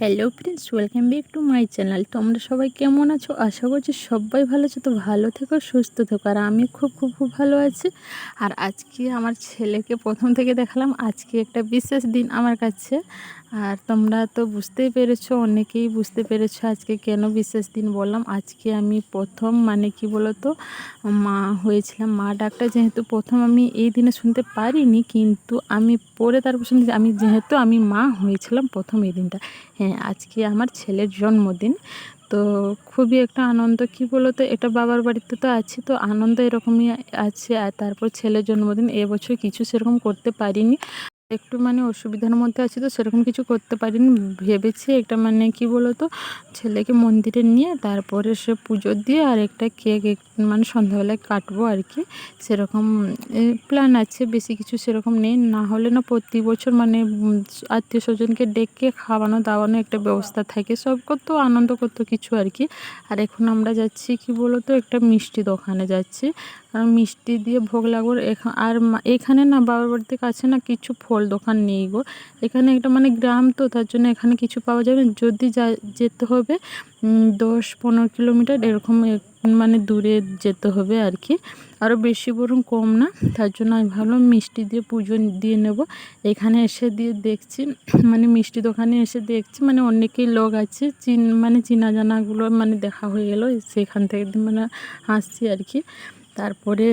Hello friends, welcome back to my channel. তোমরা সবাই কেমন আছো? আশা করছি সবাই ভালো আছো। তো ভালো থেকো, সুস্থ থেকো। আর আমি খুব খুব খুব ভালো আছি। আর আজকে আমার ছেলেকে প্রথম থেকে দেখালাম। আজকে একটা বিশেষ দিন আমার কাছে। আর তোমরা তো বুঝতেই পেরেছো, অনেকেই বুঝতে পেরেছো আজকে কেন বিশেষ দিন বললাম। আজকে আমি প্রথম কি বলো তো, মা হয়েছিলাম। মা ডাকটা যেহেতু প্রথম আমি এই দিনে শুনতে পারিনি, কিন্তু আমি পরে তারপর শুনতে আমি মা হয়েছিলাম প্রথম এই দিনটা। হ্যাঁ, আজকে আমার ছেলের জন্মদিন। তো খুবই একটা আনন্দ, কি বলো তো, এটা বাবার বাড়িতে তো আছি, তো আনন্দ এরকমই আছে। আর তারপর ছেলের জন্মদিন এবছর কিছু সেরকম করতে পারিনি, একটু অসুবিধার মধ্যে আছি, তো সেরকম কিছু করতে পারিনি। ভেবেছি একটা কি বলো তো, ছেলেকে মন্দিরে নিয়ে তারপরে সে পুজো দিয়ে আর একটা কেক সন্ধ্যাবেলায় কাটবো আর কি, সেরকম প্ল্যান আছে। বেশি কিছু সেরকম নেই, না হলে না প্রতি বছর আত্মীয় স্বজনকে ডেকে খাওয়ানো দাওয়ানো একটা ব্যবস্থা থাকে, সব করতো আনন্দ করতো কিছু আর কি। আর এখন আমরা যাচ্ছি কি বলো তো, একটা মিষ্টি দোকানে যাচ্ছি, কারণ মিষ্টি দিয়ে ভোগ লাগবে। আর এখানে না বাবার বাড়িতে কাছে না কিছু ফল দোকান নেই গো। এখানে একটা গ্রাম, তো তার জন্য এখানে কিছু পাওয়া যাবে না। যদি যেতে হবে 10-15 কিলোমিটার এরকম দূরে যেতে হবে আর কি, আরও বেশি বরং কম না। তার জন্য আমি ভাবলাম মিষ্টি দিয়ে পুজো দিয়ে নেব। এখানে এসে দিয়ে দেখছি মিষ্টি দোকানে এসে দেখছি অনেকেই লোক আছে, চেনা জানাগুলো দেখা হয়ে গেলো, সেখান থেকে হাসছি আর কি। তারপরে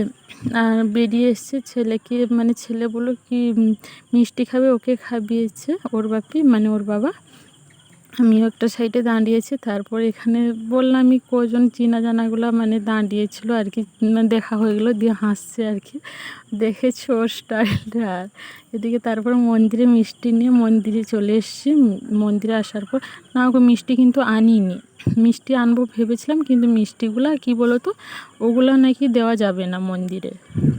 বেরিয়ে এসছে ছেলেকে, ছেলে বললো কি মিষ্টি খাবে, ওকে খাবিয়েছে ওর বাপি, ওর বাবা। আমিও একটা সাইডে দাঁড়িয়েছি। তারপর এখানে বললাম আমি কজন চেনা জানাগুলো দাঁড়িয়েছিল আর কি, দেখা হয়ে গেলো, দিয়ে হাসছে আর কি, দেখেছো ওর স্টাইলটা। আর এদিকে তারপর মন্দিরে মিষ্টি নিয়ে মন্দিরে চলে এসেছি। মন্দিরে আসার পর না, ওকে মিষ্টি কিন্তু আনিনি। মিষ্টি আনবো ভেবেছিলাম, কিন্তু মিষ্টিগুলো কি বলো তো, ওগুলো নাকি দেওয়া যাবে না মন্দিরে,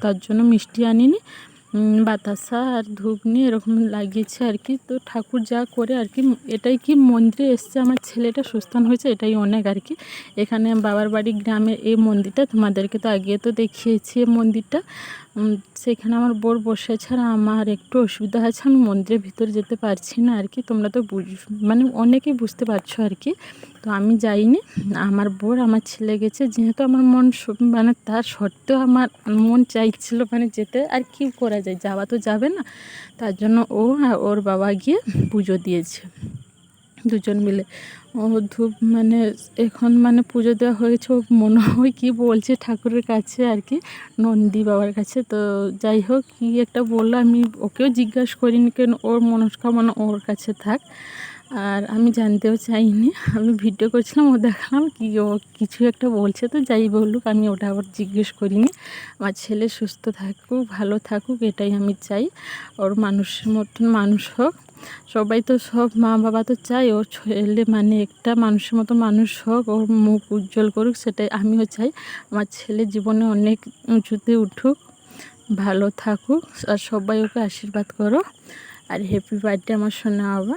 তার জন্য মিষ্টি আনিনি। বাতাসা আর ধূপ নিয়ে এরকম লাগিয়েছে আর কি। তো ঠাকুর যা করে আর কি, এটাই কি মন্দিরে এসছে আমার ছেলেটা সুস্থান হয়েছে, এটাই অনেক আর কি। এখানে বাবার বাড়ি গ্রামের এই মন্দিরটা, তোমাদেরকে তো আগে তো দেখিয়েছি এই মন্দিরটা। সেখানে আমার বোর বসে, ছাড়া আমার একটু অসুবিধা আছে, আমি মন্দিরের ভিতরে যেতে পারছি না আর কি। তোমরা তো অনেকেই বুঝতে পারছো আর কি। তো আমি যাইনি, আমার বোর আমার ছেলে গেছে। যেহেতু আমার মন তার সত্ত্বেও আমার মন চাইছিল যেতে, আর কি করা যায়, যাওয়া তো যাবে না। তার জন্য ও আর ওর বাবা গিয়ে পুজো দিয়েছে দুজন মিলে। ও ধূপ এখন পুজো দেওয়া হয়েছে, ও মনে হয় কী বলছে ঠাকুরের কাছে আর কি, নন্দী বাবার কাছে। তো যাই হোক, কী একটা বললো, আমি ওকেও জিজ্ঞাসা করিনি, কেন ওর মনস্কামনা ওর কাছে থাক। আর আমি জানতেও চাইনি, আমি ভিডিও করছিলাম, ও দেখালাম কি ও কিছু একটা বলছে, তো যাই বলুক, আমি ওটা আবার জিজ্ঞেস করিনি। আমার ছেলে সুস্থ থাকুক, ভালো থাকুক, এটাই আমি চাই। ওর মানুষের মতন মানুষ হোক। সবাই তো, সব মা বাবা তো চাই ওর ছেলে একটা মানুষের মতো মানুষ হোক, ওর মুখ উজ্জ্বল করুক, সেটাই আমিও চাই। আমার ছেলে জীবনে অনেক উঁচুতে উঠুক, ভালো থাকুক, আর সবাই ওকে আশীর্বাদ করো। আর হ্যাপি বার্থডে আমার সোনা বাবা।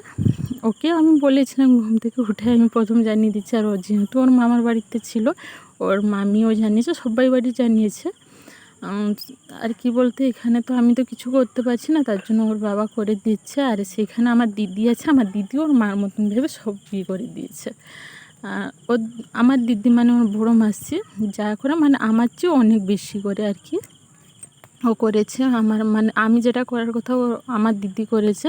ওকে আমি বলেছিলাম, ঘুম থেকে উঠে আমি প্রথম জানিয়ে দিচ্ছি। আর ও যেহেতু ওর মামার বাড়িতে ছিল, ওর মামিও জানিয়েছে, সবাই বাড়ি জানিয়েছে। আর কি বলতে, এখানে তো আমি তো কিছু করতে পারছি না, তার জন্য ওর বাবা করে দিচ্ছে। আর সেখানে আমার দিদি আছে, আমার দিদি ওর মার মতন ভেবে সব বিয়ে করে দিয়েছে। ও আমার দিদি ওর বড়ো মাসি, যা করে আমার চেয়ে অনেক বেশি করে আর কি ও করেছে। আমার আমি যেটা করার কথা ও আমার দিদি করেছে।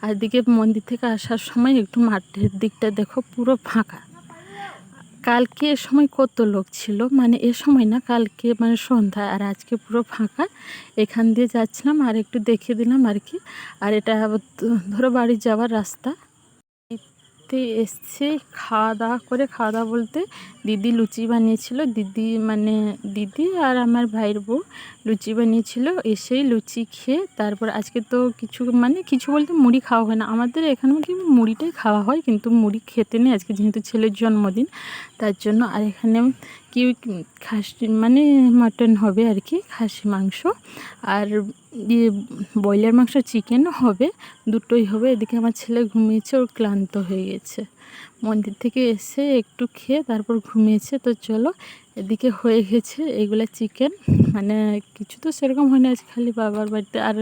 আর দিকে মন্দির থেকে আসার সময় একটু মাঠের দিকটা দেখো, পুরো ফাঁকা। কালকে এ সময় কত লোক ছিল, এ সময় না, কালকে সন্ধ্যা, আর আজকে পুরো ফাঁকা। এখান দিয়ে যাচ্ছিলাম, আর একটু দেখে দিলাম আর কি। আর এটা ধরো বাড়ি যাওয়ার রাস্তা। এসছে খাওয়া দাওয়া করে, খাওয়া দাওয়া বলতে দিদি লুচি বানিয়েছিল, দিদি আর আমার ভাইয়ের বউ লুচি বানিয়েছিল। এসেই লুচি খেয়ে তারপর আজকে তো কিছু কিছু বলতে মুড়ি খাওয়া হয় না আমাদের এখানেও, কি মুড়িটাই খাওয়া হয়, কিন্তু মুড়ি খেতে নেই আজকে, যেহেতু ছেলের জন্মদিন তার জন্য। আর এখানে কি খাসি মাটন হবে আর কি, খাসি মাংস, আর ব্রয়লার মাংস, চিকেনও হবে, দুটোই হবে। এদিকে আমার ছেলে ঘুমিয়েছে, ওর ক্লান্ত হয়ে গেছে, মন্দির থেকে এসে একটু খেয়ে তারপর ঘুমিয়েছে। তো চলো এদিকে হয়ে গেছে এগুলা চিকেন, মানে কিছু তো সেরকম হয়নি, আজ খালি বাবার বাড়িতে। আর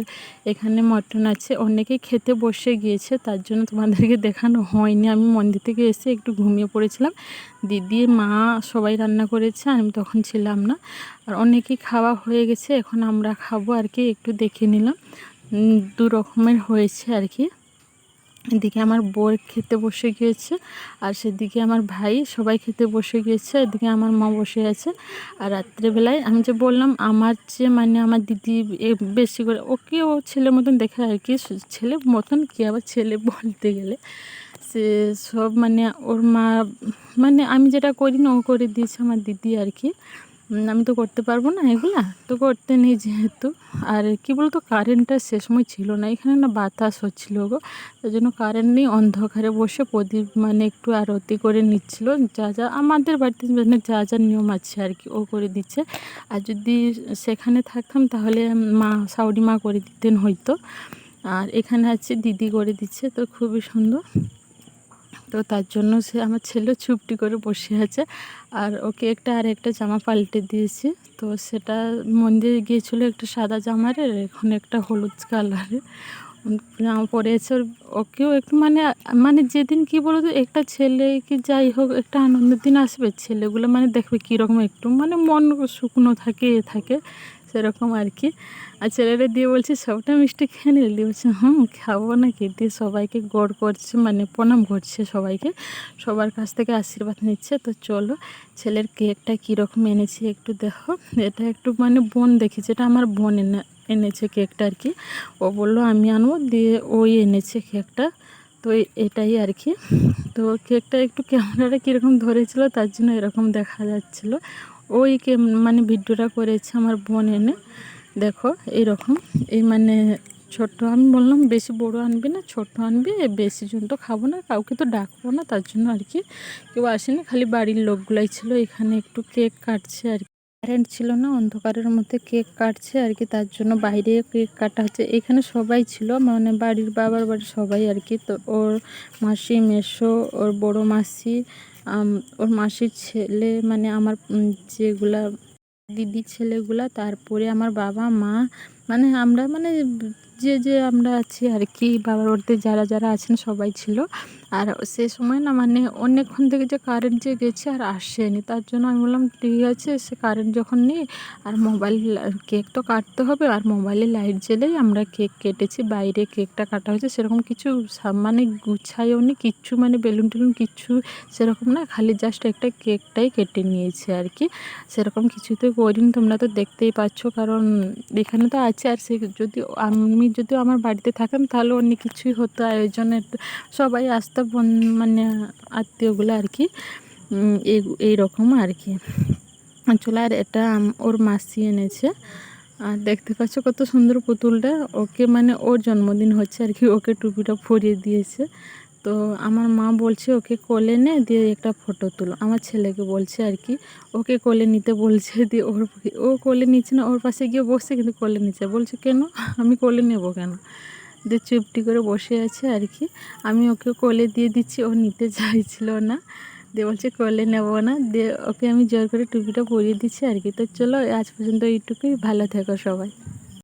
এখানে মটন আছে, অনেকেই খেতে বসে গিয়েছে, তার জন্য তোমাদেরকে দেখানো হয়নি। আমি মন্দির থেকে এসে একটু ঘুমিয়ে পড়েছিলাম, দিদি মা সবাই রান্না করেছে, আমি তখন ছিলাম না। আর অনেকেই খাওয়া হয়ে গেছে, এখন আমরা খাবো আর কি। একটু দেখে নিলাম, দু রকমের হয়েছে আর কি। এদিকে আমার বর খেতে বসে গিয়েছে, আর সেদিকে আমার ভাই, সবাই খেতে বসে গিয়েছে। এদিকে আমার মা বসে আছে। আর রাত্রেবেলায় আমি যে বললাম আমার যে মানে আমার দিদি বেশি করে ওকে ও ছেলের মতন দেখে আর কি, ছেলে মতন কি আবার ছেলে বলতে গেলে, সে সব মানে ওর মা, মানে আমি যেটা করি না ও করে দিয়েছে আমার দিদি আর কি। আমি তো করতে পারবো না এগুলা, তো করতে নেই যেহেতু। আর কি বলতো, কারেন্টটা সে সময় ছিল না, এখানে না বাতাস হচ্ছিলো গো, তাই জন্য কারেন্ট নেই। অন্ধকারে বসে প্রদীপ মানে একটু আরতি করে নিচ্ছিল, যা যা আমাদের বাড়িতে মানে যা যা নিয়ম আছে আর কি ও করে দিচ্ছে। আর যদি সেখানে থাকতাম তাহলে মা সাউরি মা করে দিতেন হয়তো। আর এখানে আছে দিদি করে দিচ্ছে, তো খুবই সুন্দর। তো তার জন্য সে আমার ছেলে চুপটি করে বসে আছে। আর ওকে একটা জামা পাল্টে দিয়েছি, তো সেটা মন্দিরে গিয়েছিলো একটা সাদা জামারে, এখন একটা হলুদ কালারের জামা পরেছে। ওকেও একটু মানে মানে যেদিন কি বলতো, একটা ছেলে কি যাই হোক একটা আনন্দের দিন আসবে, ছেলেগুলো মানে দেখবে কীরকম একটু মানে মন শুকনো থাকে থাকে সেরকম আর কি। আর ছেলেরা দিয়ে বলছে সবটা মিষ্টি খেয়ে নিলে, দিয়ে বলছে খাবো নাকি, দিয়ে সবাইকে গড় করছে মানে প্রণাম করছে সবাইকে, সবার কাছ থেকে আশীর্বাদ নিচ্ছে। তো চলো ছেলের কেকটা কীরকম এনেছি একটু দেখো। এটা একটু মানে বোন দেখেছে, এটা আমার বোন এনেছে কেকটা আর কি। ও বললো আমি আনবো, দিয়ে ওই এনেছে কেকটা। তো এটাই আর কি। তো কেকটা একটু ক্যামেরাটা কীরকম ধরেছিল তার জন্য এরকম দেখা যাচ্ছিলো। ওই মানে ভিডিওটা করেছে আমার বোন এনে, দেখো এইরকম। এই মানে ছোট্ট, আমি বললাম বেশি বড় আনবি না, ছোট আনবি, বেশি জন তো খাবো না, কাউকে তো ডাকবো না, তার জন্য আর কি কেউ আসেনি, খালি বাড়ির লোকগুলাই ছিল। এখানে একটু কেক কাটছে আর কি, কারেন্ট ছিল না, অন্ধকারের মধ্যে কেক কাটছে আর কি, তার জন্য বাইরে কেক কাটা হচ্ছে। এখানে সবাই ছিল, মানে বাড়ির বাবার বাড়ির সবাই আর কি। তো ওর মাসি মেসো, ওর বড় মাসি, ওর মাসির ছেলে, মানে আমার যেগুলা দিদি ছেলেগুলা, তারপরে আমার বাবা মা, মানে আমরা মানে যে আমরা আছি আর কি, বাবার বাড়িতে যারা যারা আছেন সবাই ছিল। আর সে সময় না মানে অনেকক্ষণ থেকে যে কারেন্ট যে গেছে আর আসেনি, তার জন্য আমি বললাম ঠিক আছে, সে কারেন্ট যখন নেই আর মোবাইল, কেক তো কাটতে হবে, আর মোবাইলে লাইট জ্বেলেই আমরা কেক কেটেছি। বাইরে কেকটা কাটা হয়েছে, সেরকম কিছু মানে গুছাইও নি কিচ্ছু, মানে বেলুন টেলুন কিচ্ছু সেরকম না, খালি জাস্ট একটা কেকটাই কেটে নিয়েছে আর কি। সেরকম কিছুতে করিনি, তোমরা তো দেখতেই পাচ্ছ, কারণ এখানে তো আছে। আর সে যদি যদি আমার বাড়িতে থাকতাম তাহলে অনেক কিছুই হতো, আয়োজনের সবাই আসতো, মানে আত্মীয়গুলো আর কি, এই রকম আর কি। চলো, আর এটা ওর মাসি এনেছে। আর দেখতে পাচ্ছ কত সুন্দর পুতুলটা, ওকে মানে ওর জন্মদিন হচ্ছে আর কি, ওকে টুপিটা পরিয়ে দিয়েছে। তো আমার মা বলছে ওকে কোলে নে, দিয়ে একটা ফটো তুলো, আমার ছেলেকে বলছে আর কি, ওকে কোলে নিতে বলছে। দিয়ে ও কোলে নিচ্ছে না, ওর পাশে গিয়ে বসছে কিন্তু কোলে নিচ্ছে, বলছে কেন আমি কোলে নেব কেন, দিয়ে চুপটি করে বসে আছে আর কি। আমি ওকে কোলে দিয়ে দিচ্ছি, ও নিতে চাইছিল না, দিয়ে বলছে কোলে নেব না, দিয়ে ওকে আমি জোর করে টুপিটা পরিয়ে দিচ্ছি আর কি। তো চলো আজ পর্যন্ত এইটুকুই, ভালো থেকো সবাই।